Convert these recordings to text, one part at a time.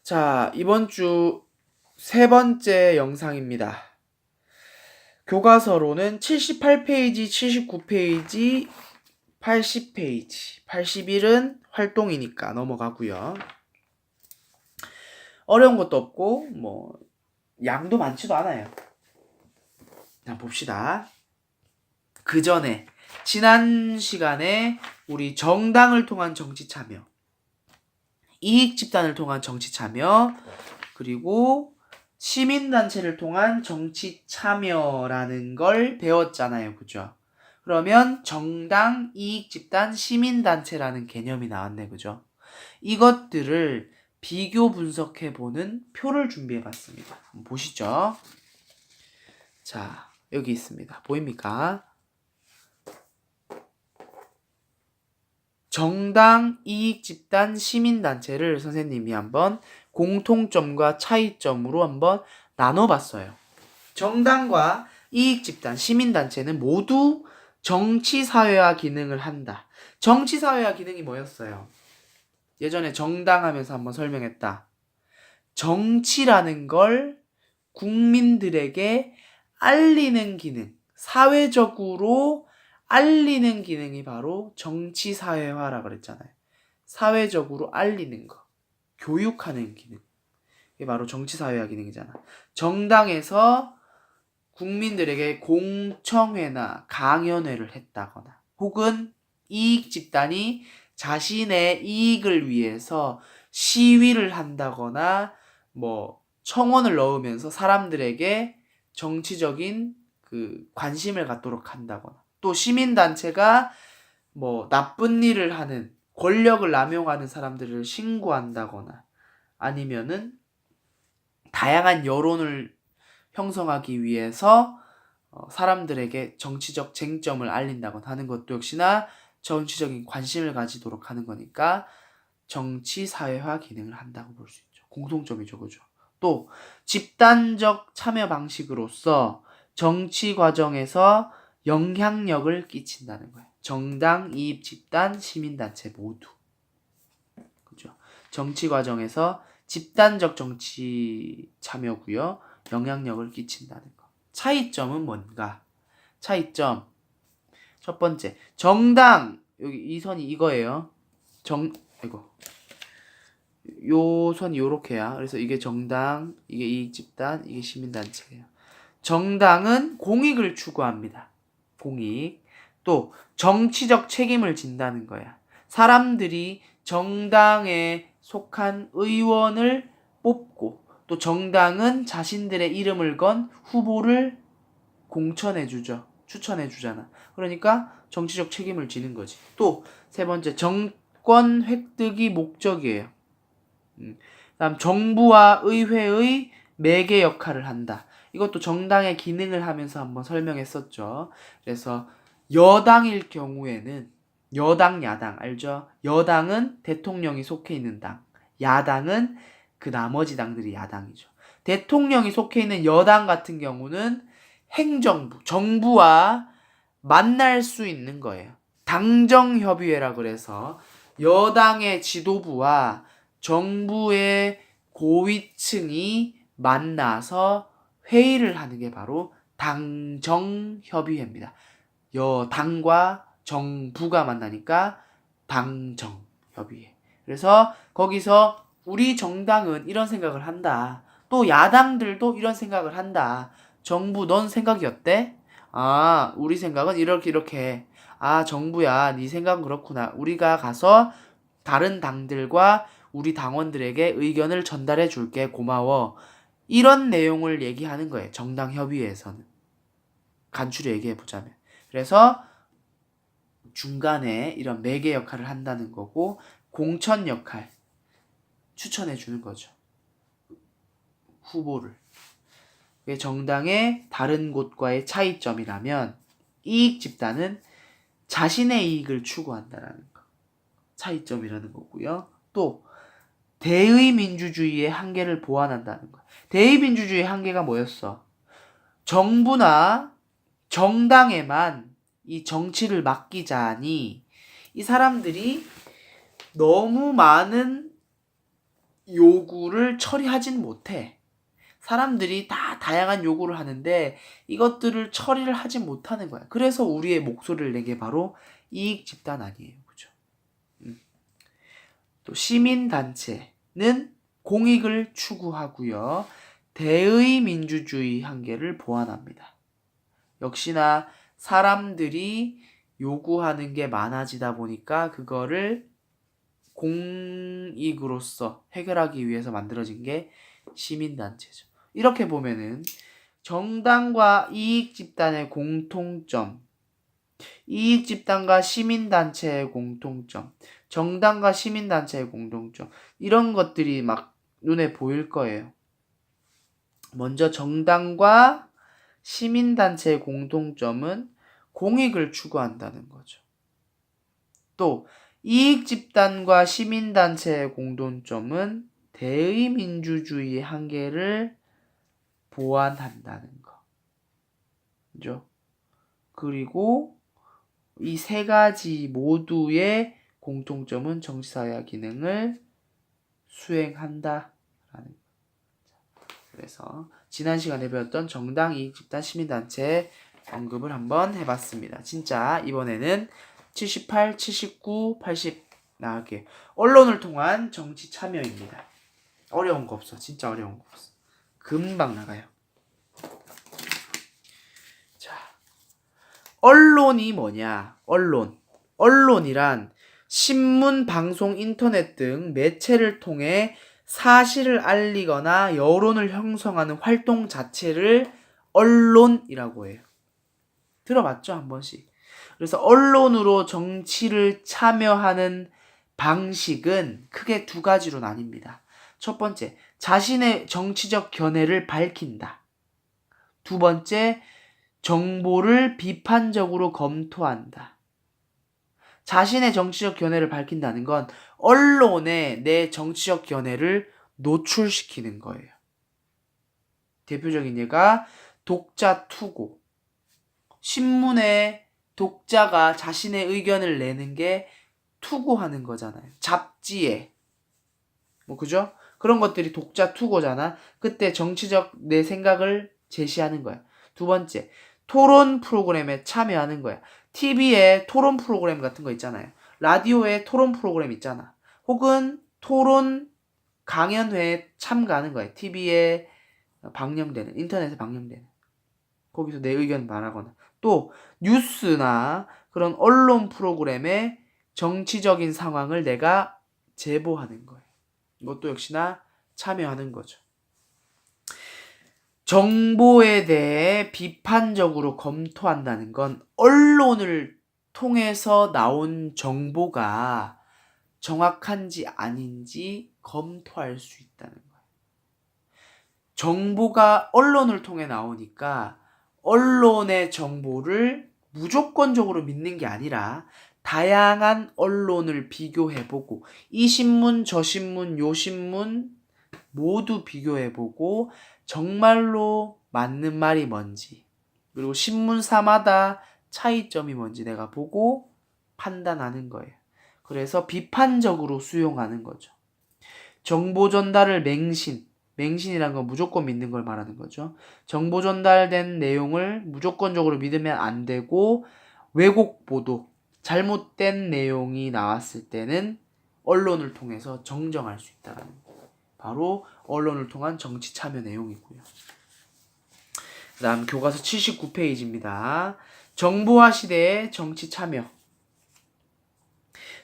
자, 이번 주 세 번째 영상입니다. 교과서로는 78페이지, 79페이지, 80페이지, 81은 활동이니까 넘어가고요. 어려운 것도 없고 양도 많지도 않아요. 자, 봅시다. 그 전에 지난 시간에 우리 정당을 통한 정치 참여, 이익 집단을 통한 정치 참여, 그리고 시민단체를 통한 정치 참여라는 걸 배웠잖아요. 그죠? 그러면 정당, 이익 집단, 시민단체라는 개념이 나왔네. 그죠? 이것들을 비교 분석해보는 표를 준비해봤습니다. 한번 보시죠. 자, 여기 있습니다. 보입니까? 정당, 이익 집단, 시민단체를 선생님이 한번 공통점과 차이점으로 한번 나눠봤어요. 정당과 이익 집단, 시민단체는 모두 정치사회화 기능을 한다. 정치사회화 기능이 뭐였어요? 예전에 정당 하면서 한번 설명했다. 정치라는 걸 국민들에게 알리는 기능, 사회적으로 알리는 기능이 바로 정치사회화라 그랬잖아요. 사회적으로 알리는 거, 교육하는 기능. 이게 바로 정치사회화 기능이잖아. 정당에서 국민들에게 공청회나 강연회를 했다거나 혹은 이익 집단이 자신의 이익을 위해서 시위를 한다거나 청원을 넣으면서 사람들에게 정치적인 관심을 갖도록 한다거나 또 시민단체가 나쁜 일을 하는 권력을 남용하는 사람들을 신고한다거나 아니면은 다양한 여론을 형성하기 위해서 사람들에게 정치적 쟁점을 알린다거나 하는 것도 역시나 정치적인 관심을 가지도록 하는 거니까 정치사회화 기능을 한다고 볼 수 있죠. 공통점이죠. 그죠? 또 집단적 참여 방식으로서 정치 과정에서 영향력을 끼친다는 거예요. 정당, 이익 집단, 시민단체 모두. 그죠? 정치 과정에서 집단적 정치 참여고요. 영향력을 끼친다는 거. 차이점은 뭔가? 차이점. 첫 번째. 정당. 여기 이 선이 이거예요. 요 선이 요렇게야. 그래서 이게 정당, 이게 이익 집단, 이게 시민단체예요. 정당은 공익을 추구합니다. 공익. 또 정치적 책임을 진다는 거야. 사람들이 정당에 속한 의원을 뽑고 또 정당은 자신들의 이름을 건 후보를 공천해주죠. 추천해주잖아. 그러니까 정치적 책임을 지는 거지. 또 세 번째, 정권 획득이 목적이에요. 다음 정부와 의회의 매개 역할을 한다. 이것도 정당의 기능을 하면서 한번 설명했었죠. 그래서 여당일 경우에는 여당, 야당 알죠? 여당은 대통령이 속해 있는 당, 야당은 그 나머지 당들이 야당이죠. 대통령이 속해 있는 여당 같은 경우는 행정부, 정부와 만날 수 있는 거예요. 당정협의회라 그래서 여당의 지도부와 정부의 고위층이 만나서 회의를 하는 게 바로 당정협의회입니다. 여당과 정부가 만나니까 당정협의회. 그래서 거기서 우리 정당은 이런 생각을 한다. 또 야당들도 이런 생각을 한다. 정부 넌 생각이 어때? 아, 우리 생각은 이렇게. 아, 정부야, 네 생각은 그렇구나. 우리가 가서 다른 당들과 우리 당원들에게 의견을 전달해 줄게. 고마워. 이런 내용을 얘기하는 거예요. 정당협의회에서는. 간추려 얘기해 보자면. 그래서 중간에 이런 매개 역할을 한다는 거고 공천 역할 추천해 주는 거죠. 후보를. 그게 정당의 다른 곳과의 차이점이라면 이익 집단은 자신의 이익을 추구한다는 거. 차이점이라는 거고요. 또 대의민주주의의 한계를 보완한다는 거. 대의민주주의의 한계가 뭐였어? 정부나 정당에만 이 정치를 맡기자니 이 사람들이 너무 많은 요구를 처리하진 못해. 사람들이 다 다양한 요구를 하는데 이것들을 처리를 하지 못하는 거야. 그래서 우리의 목소리를 낸 게 바로 이익 집단 아니에요. 그죠? 또 시민단체는 공익을 추구하고요. 대의 민주주의 한계를 보완합니다. 역시나 사람들이 요구하는 게 많아지다 보니까 그거를 공익으로서 해결하기 위해서 만들어진 게 시민단체죠. 이렇게 보면은 정당과 이익집단의 공통점, 이익집단과 시민단체의 공통점, 정당과 시민단체의 공통점, 이런 것들이 막 눈에 보일 거예요. 먼저 정당과 시민단체의 공통점은 공익을 추구한다는 거죠. 또 이익집단과 시민단체의 공통점은 대의민주주의의 한계를 보완한다는 거. 그죠? 그리고 이 세 가지 모두의 공통점은 정치사회화 기능을 수행한다라는 거. 그래서 지난 시간에 배웠던 정당, 이익집단, 시민단체 언급을 한번 해봤습니다. 진짜 이번에는 78, 79, 80 나갈게요. 언론을 통한 정치 참여입니다. 어려운 거 없어. 진짜 어려운 거 없어. 금방 나가요. 자, 언론이 뭐냐? 언론이란 신문, 방송, 인터넷 등 매체를 통해 사실을 알리거나 여론을 형성하는 활동 자체를 언론이라고 해요. 들어봤죠? 한 번씩. 그래서 언론으로 정치를 참여하는 방식은 크게 두 가지로 나뉩니다. 첫 번째, 자신의 정치적 견해를 밝힌다. 두 번째, 정보를 비판적으로 검토한다. 자신의 정치적 견해를 밝힌다는 건 언론에 내 정치적 견해를 노출시키는 거예요. 대표적인 예가 독자 투고. 신문에 독자가 자신의 의견을 내는 게 투고하는 거잖아요. 잡지에. 그죠? 그런 것들이 독자 투고잖아. 그때 정치적 내 생각을 제시하는 거야. 두 번째, 토론 프로그램에 참여하는 거야. TV에 토론 프로그램 같은 거 있잖아요. 라디오에 토론 프로그램 있잖아. 혹은 토론 강연회에 참가하는 거예요. TV에 방영되는, 인터넷에 방영되는. 거기서 내 의견 말하거나. 또 뉴스나 그런 언론 프로그램에 정치적인 상황을 내가 제보하는 거예요. 이것도 역시나 참여하는 거죠. 정보에 대해 비판적으로 검토한다는 건 언론을 통해서 나온 정보가 정확한지 아닌지 검토할 수 있다는 거예요. 정보가 언론을 통해 나오니까 언론의 정보를 무조건적으로 믿는 게 아니라 다양한 언론을 비교해보고 이 신문, 저 신문, 요 신문 모두 비교해보고 정말로 맞는 말이 뭔지 그리고 신문사마다 차이점이 뭔지 내가 보고 판단하는 거예요. 그래서 비판적으로 수용하는 거죠. 정보 전달을 맹신이란 건 무조건 믿는 걸 말하는 거죠. 정보 전달된 내용을 무조건적으로 믿으면 안 되고 왜곡 보도, 잘못된 내용이 나왔을 때는 언론을 통해서 정정할 수 있다는 거. 바로 언론을 통한 정치 참여 내용이고요. 그 다음 교과서 79페이지입니다. 정보화 시대의 정치 참여.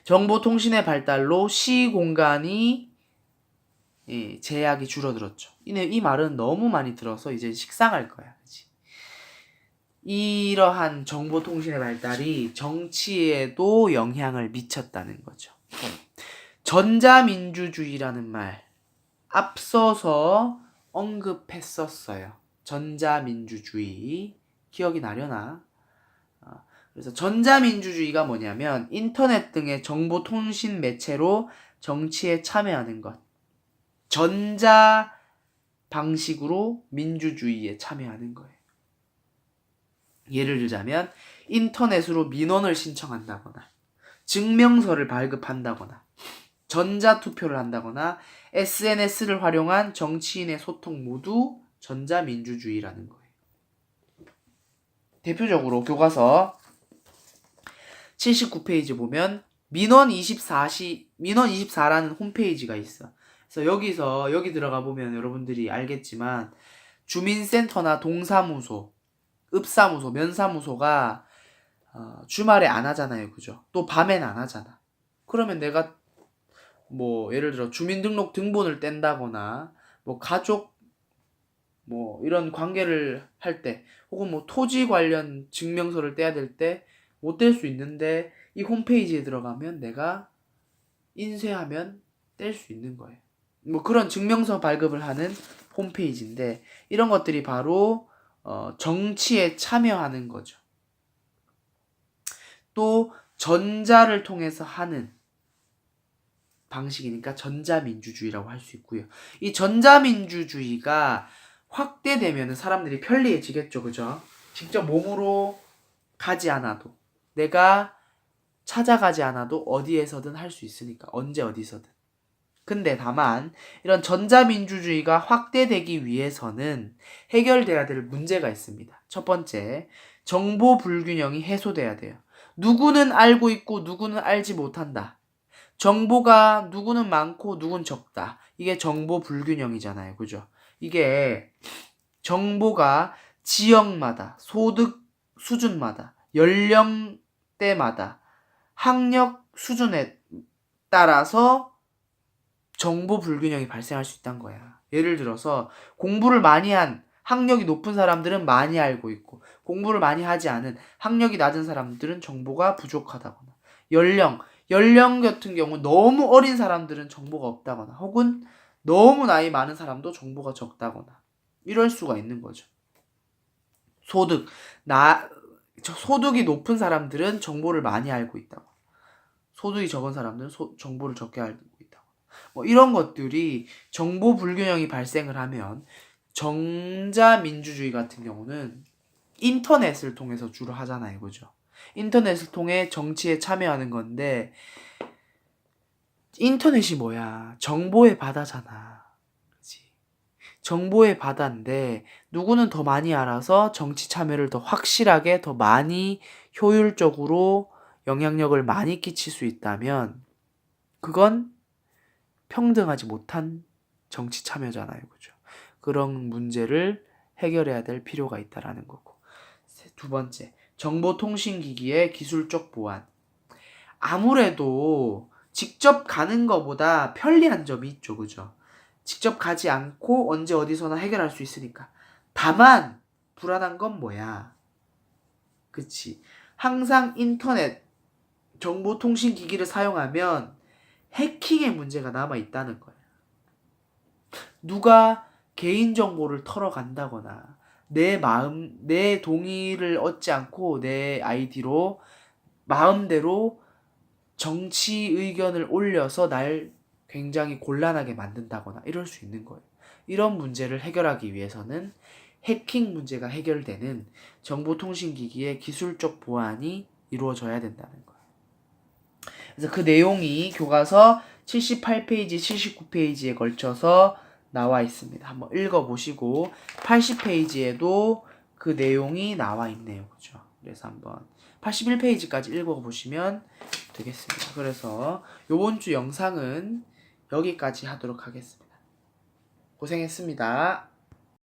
정보통신의 발달로 시공간이 제약이 줄어들었죠. 이 말은 너무 많이 들어서 이제 식상할 거야. 그치? 이러한 정보통신의 발달이 정치에도 영향을 미쳤다는 거죠. 전자민주주의라는 말 앞서서 언급했었어요. 전자민주주의 기억이 나려나? 그래서 전자민주주의가 뭐냐면 인터넷 등의 정보통신 매체로 정치에 참여하는 것. 전자 방식으로 민주주의에 참여하는 거예요. 예를 들자면 인터넷으로 민원을 신청한다거나 증명서를 발급한다거나 전자투표를 한다거나 SNS를 활용한 정치인의 소통 모두 전자민주주의라는 거예요. 대표적으로 교과서 79페이지 보면 민원 24라는 홈페이지가 있어. 그래서 여기 들어가 보면 여러분들이 알겠지만 주민센터나 동사무소, 읍사무소, 면사무소가 주말에 안 하잖아요. 그죠? 또 밤엔 안 하잖아. 그러면 내가 뭐 예를 들어 주민등록 등본을 뗀다거나 뭐 가족 뭐 이런 관계를 할 때 혹은 뭐 토지 관련 증명서를 떼야 될 때 못 뗄 수 있는데 이 홈페이지에 들어가면 내가 인쇄하면 뗄 수 있는 거예요. 뭐 그런 증명서 발급을 하는 홈페이지인데 이런 것들이 바로 정치에 참여하는 거죠. 또 전자를 통해서 하는 방식이니까 전자민주주의라고 할 수 있고요. 이 전자민주주의가 확대되면 사람들이 편리해지겠죠. 그죠? 직접 몸으로 가지 않아도 내가 찾아가지 않아도 어디에서든 할 수 있으니까 언제 어디서든. 근데 다만 이런 전자민주주의가 확대되기 위해서는 해결돼야 될 문제가 있습니다. 첫 번째, 정보 불균형이 해소돼야 돼요. 누구는 알고 있고 누구는 알지 못한다. 정보가 누구는 많고 누구는 적다. 이게 정보 불균형이잖아요. 그죠? 이게 정보가 지역마다, 소득 수준마다, 연령대마다, 학력 수준에 따라서 정보 불균형이 발생할 수 있다는 거야. 예를 들어서 공부를 많이 한 학력이 높은 사람들은 많이 알고 있고 공부를 많이 하지 않은 학력이 낮은 사람들은 정보가 부족하다거나 연령 같은 경우 너무 어린 사람들은 정보가 없다거나 혹은 너무 나이 많은 사람도 정보가 적다거나 이럴 수가 있는 거죠. 소득이 높은 사람들은 정보를 많이 알고 있다고. 소득이 적은 사람들은 정보를 적게 알고 있다고. 뭐 이런 것들이 정보 불균형이 발생을 하면 전자민주주의 같은 경우는 인터넷을 통해서 주로 하잖아요. 그죠? 인터넷을 통해 정치에 참여하는 건데 인터넷이 뭐야? 정보의 바다잖아. 그치? 정보의 바다인데 누구는 더 많이 알아서 정치 참여를 더 확실하게 더 많이 효율적으로 영향력을 많이 끼칠 수 있다면 그건 평등하지 못한 정치 참여잖아요. 그죠? 그런 문제를 해결해야 될 필요가 있다라는 거고. 두 번째, 정보통신기기의 기술적 보안. 아무래도 직접 가는 것보다 편리한 점이 있죠. 그죠? 직접 가지 않고 언제 어디서나 해결할 수 있으니까. 다만 불안한 건 뭐야? 그치? 항상 인터넷 정보통신기기를 사용하면 해킹의 문제가 남아 있다는 거야. 누가 개인정보를 털어간다거나 내 동의를 얻지 않고 내 아이디로 마음대로 정치 의견을 올려서 날 굉장히 곤란하게 만든다거나 이럴 수 있는 거예요. 이런 문제를 해결하기 위해서는 해킹 문제가 해결되는 정보통신기기의 기술적 보안이 이루어져야 된다는 거예요. 그래서 그 내용이 교과서 78페이지, 79페이지에 걸쳐서 나와 있습니다. 한번 읽어보시고 80페이지에도 그 내용이 나와 있네요. 그죠? 그래서 한번 81페이지까지 읽어보시면 되겠습니다. 그래서 요번 주 영상은 여기까지 하도록 하겠습니다. 고생했습니다.